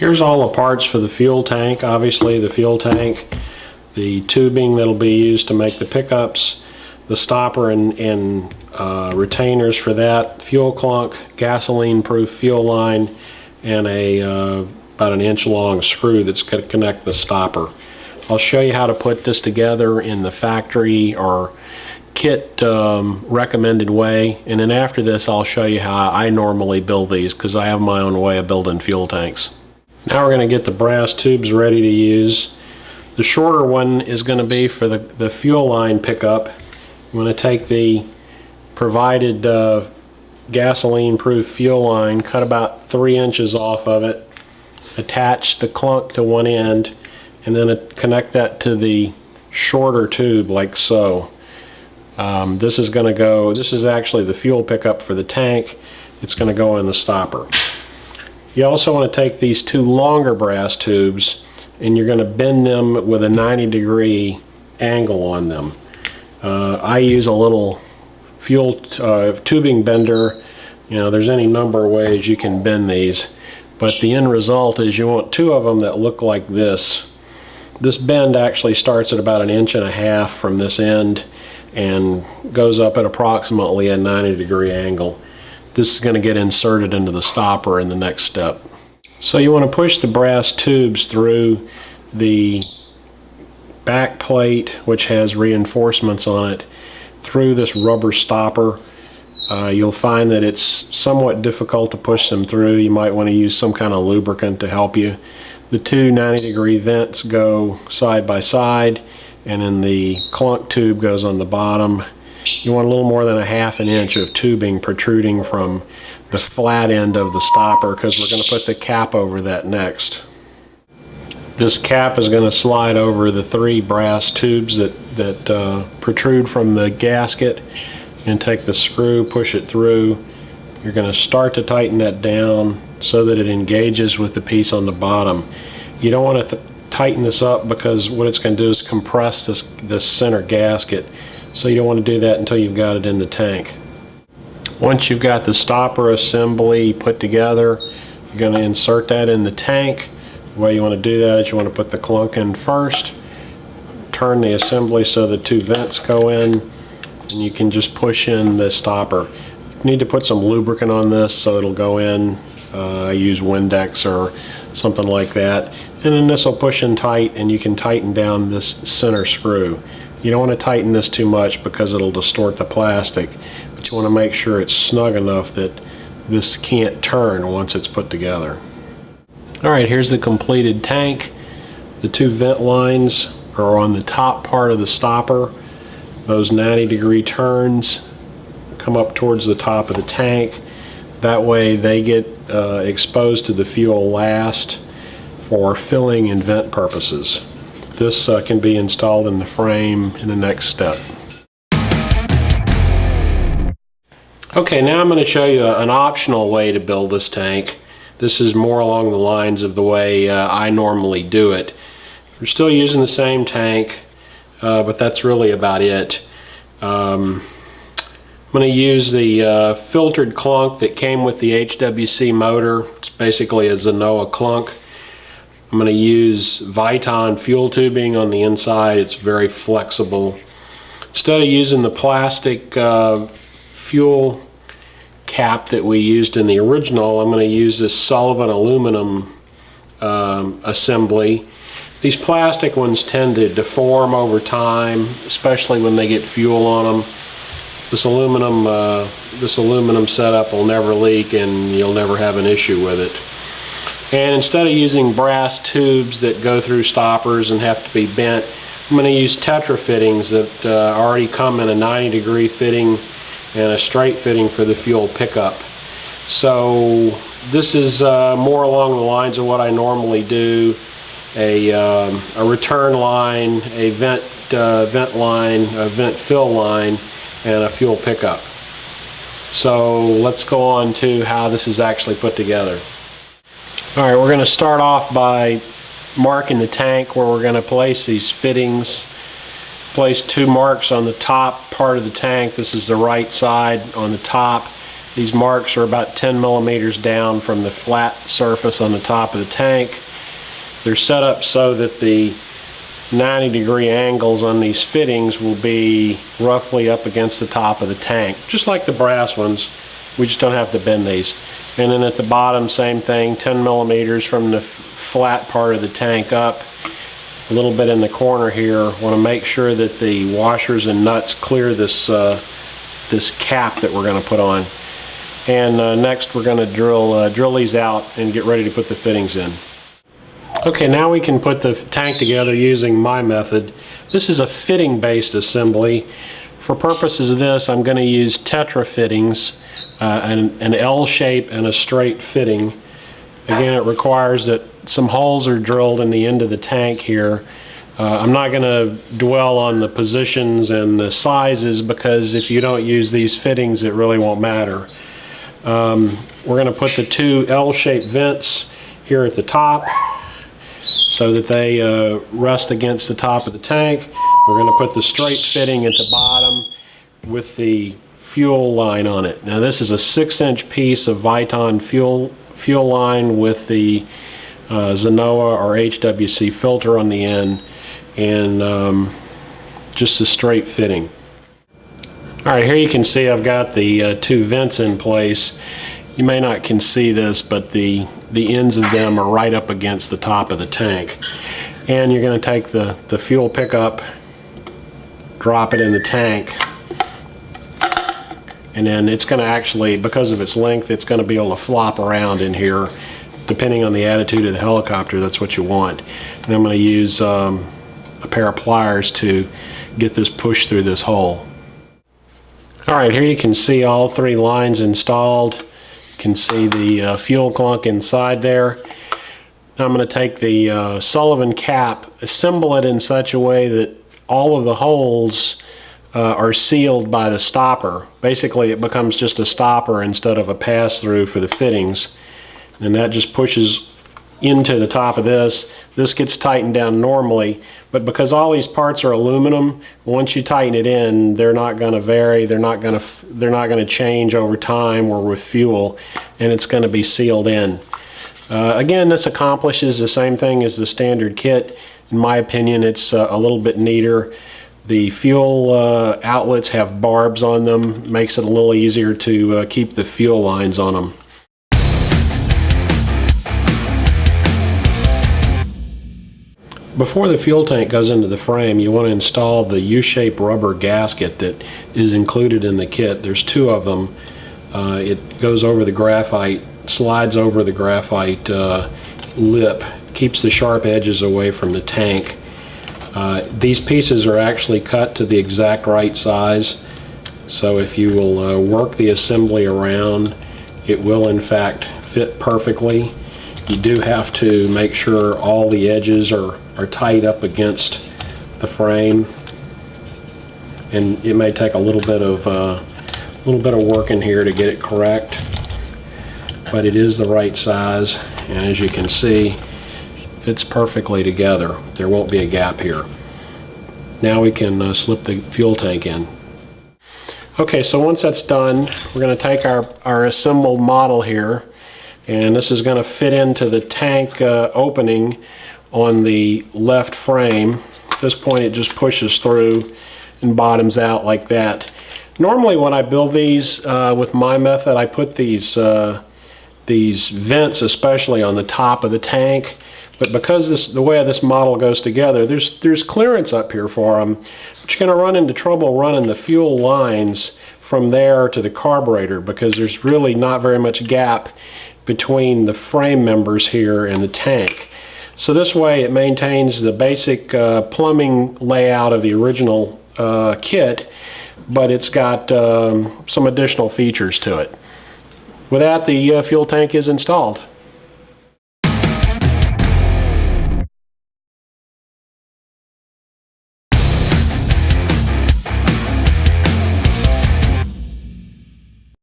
Here's all the parts for the fuel tank. Obviously the fuel tank, the tubing that'll be used to make the pickups, the stopper and retainers for that, fuel clunk, gasoline proof fuel line, and about an inch long screw that's going to connect the stopper. I'll show you how to put this together in the factory or kit recommended way, and then after this I'll show you how I normally build these, because I have my own way of building fuel tanks. Now we're going to get the brass tubes ready to use. The shorter one is going to be for the fuel line pickup. I'm going to take the provided gasoline proof fuel line, cut about 3 inches off of it, attach the clunk to one end, and then connect that to the shorter tube like so. This is actually the fuel pickup for the tank. It's going to go in the stopper. You also want to take these two longer brass tubes and you're going to bend them with a 90-degree angle on them. I use a little fuel tubing bender. You know, there's any number of ways you can bend these, but the end result is you want two of them that look like this. This bend actually starts at about 1.5 inches from this end and goes up at approximately a 90-degree angle. This is going to get inserted into the stopper in the next step. So you want to push the brass tubes through the back plate, which has reinforcements on it, through this rubber stopper. You'll find that it's somewhat difficult to push them through. You might want to use some kind of lubricant to help you. The two 90-degree vents go side by side, and then the clunk tube goes on the bottom. You want a little more than 1/2 inch of tubing protruding from the flat end of the stopper, because we're going to put the cap over that next. This cap is going to slide over the 3 brass tubes that protrude from the gasket, and take the screw, push it through. You're going to start to tighten that down so that it engages with the piece on the bottom. You don't want to tighten this up, because what it's going to do is compress this center gasket. So you don't want to do that until you've got it in the tank. Once you've got the stopper assembly put together, you're going to insert that in the tank. The way you want to do that is you want to put the clunk in first, turn the assembly so the 2 vents go in, and you can just push in the stopper. You need to put some lubricant on this so it'll go in. I use Windex or something like that, and then this will push in tight, and you can tighten down this center screw. You don't want to tighten this too much because it'll distort the plastic, but you want to make sure it's snug enough that this can't turn once it's put together. Alright, here's the completed tank. The 2 vent lines are on the top part of the stopper. Those 90-degree turns come up towards the top of the tank. That way they get exposed to the fuel last for filling and vent purposes. This can be installed in the frame in the next step. Okay, now I'm going to show you an optional way to build this tank. This is more along the lines of the way I normally do it. We're still using the same tank, but that's really about it. I'm going to use the filtered clunk that came with the HWC motor. It's basically a Zenoa clunk. I'm going to use Viton fuel tubing on the inside. It's very flexible. Instead of using the plastic fuel cap that we used in the original, I'm going to use this Sullivan aluminum assembly. These plastic ones tend to deform over time, especially when they get fuel on them. This aluminum setup will never leak, and you'll never have an issue with it. And instead of using brass tubes that go through stoppers and have to be bent, I'm going to use Tetra fittings that already come in a 90-degree fitting and a straight fitting for the fuel pickup. So this is more along the lines of what I normally do. A return line, a vent line, a vent fill line, and a fuel pickup. So let's go on to how this is actually put together. Alright, we're going to start off by marking the tank where we're going to place these fittings. Place 2 marks on the top part of the tank. This is the right side on the top, These marks are about 10 millimeters down from the flat surface on the top of the tank. They're set up so that the 90-degree angles on these fittings will be roughly up against the top of the tank, just like the brass ones. We just don't have to bend these. And then at the bottom, same thing, 10 millimeters from the flat part of the tank up. A little bit in the corner here. Want to make sure that the washers and nuts clear this this cap that we're going to put on. And next we're going to drill these out and get ready to put the fittings in. Okay, now we can put the tank together using my method. This is a fitting based assembly. For purposes of this, I'm going to use tetra fittings, an L shape and a straight fitting. Again, it requires that some holes are drilled in the end of the tank here. I'm not going to dwell on the positions and the sizes, because if you don't use these fittings, it really won't matter. We're going to put the two L-shaped vents here at the top so that they rest against the top of the tank. We're going to put the straight fitting at the bottom with the fuel line on it. Now this is a 6-inch piece of Viton fuel line with the Zenoa or HWC filter on the end, and just a straight fitting. Alright, here you can see I've got the two vents in place. You may not can see this, but the ends of them are right up against the top of the tank. And you're going to take the fuel pickup, drop it in the tank, and then it's going to actually, because of its length, it's going to be able to flop around in here. Depending on the attitude of the helicopter, that's what you want. And I'm going to use a pair of pliers to get this pushed through this hole. Alright, here you can see all three lines installed. You can see the fuel clunk inside there. Now I'm going to take the Sullivan cap, assemble it in such a way that all of the holes are sealed by the stopper. Basically it becomes just a stopper instead of a pass-through for the fittings. And that just pushes into the top of this. This gets tightened down normally, but because all these parts are aluminum, once you tighten it in, they're not going to vary, they're not going to change over time or with fuel, and it's going to be sealed in. Again, this accomplishes the same thing as the standard kit. In my opinion, it's a little bit neater. The fuel outlets have barbs on them, makes it a little easier to keep the fuel lines on them. Before the fuel tank goes into the frame, you want to install the U-shaped rubber gasket that is included in the kit. There's two of them. It goes over the graphite, slides over the graphite lip, keeps the sharp edges away from the tank. These pieces are actually cut to the exact right size, so if you will work the assembly around, it will in fact fit perfectly. You do have to make sure all the edges are tight up against the frame, and it may take a little bit of work in here to get it correct, but it is the right size, and as you can see, fits perfectly together. There won't be a gap here. Now we can slip the fuel tank in. Okay, so once that's done, we're going to take our assembled model here, and this is going to fit into the tank opening on the left frame. At this point it just pushes through and bottoms out like that. Normally when I build these with my method, I put these vents especially on the top of the tank, but because the way this model goes together, there's clearance up here for them, but you're going to run into trouble running the fuel lines from there to the carburetor, because there's really not very much gap between the frame members here and the tank. So this way it maintains the basic plumbing layout of the original kit, but it's got some additional features to it. With that, the fuel tank is installed.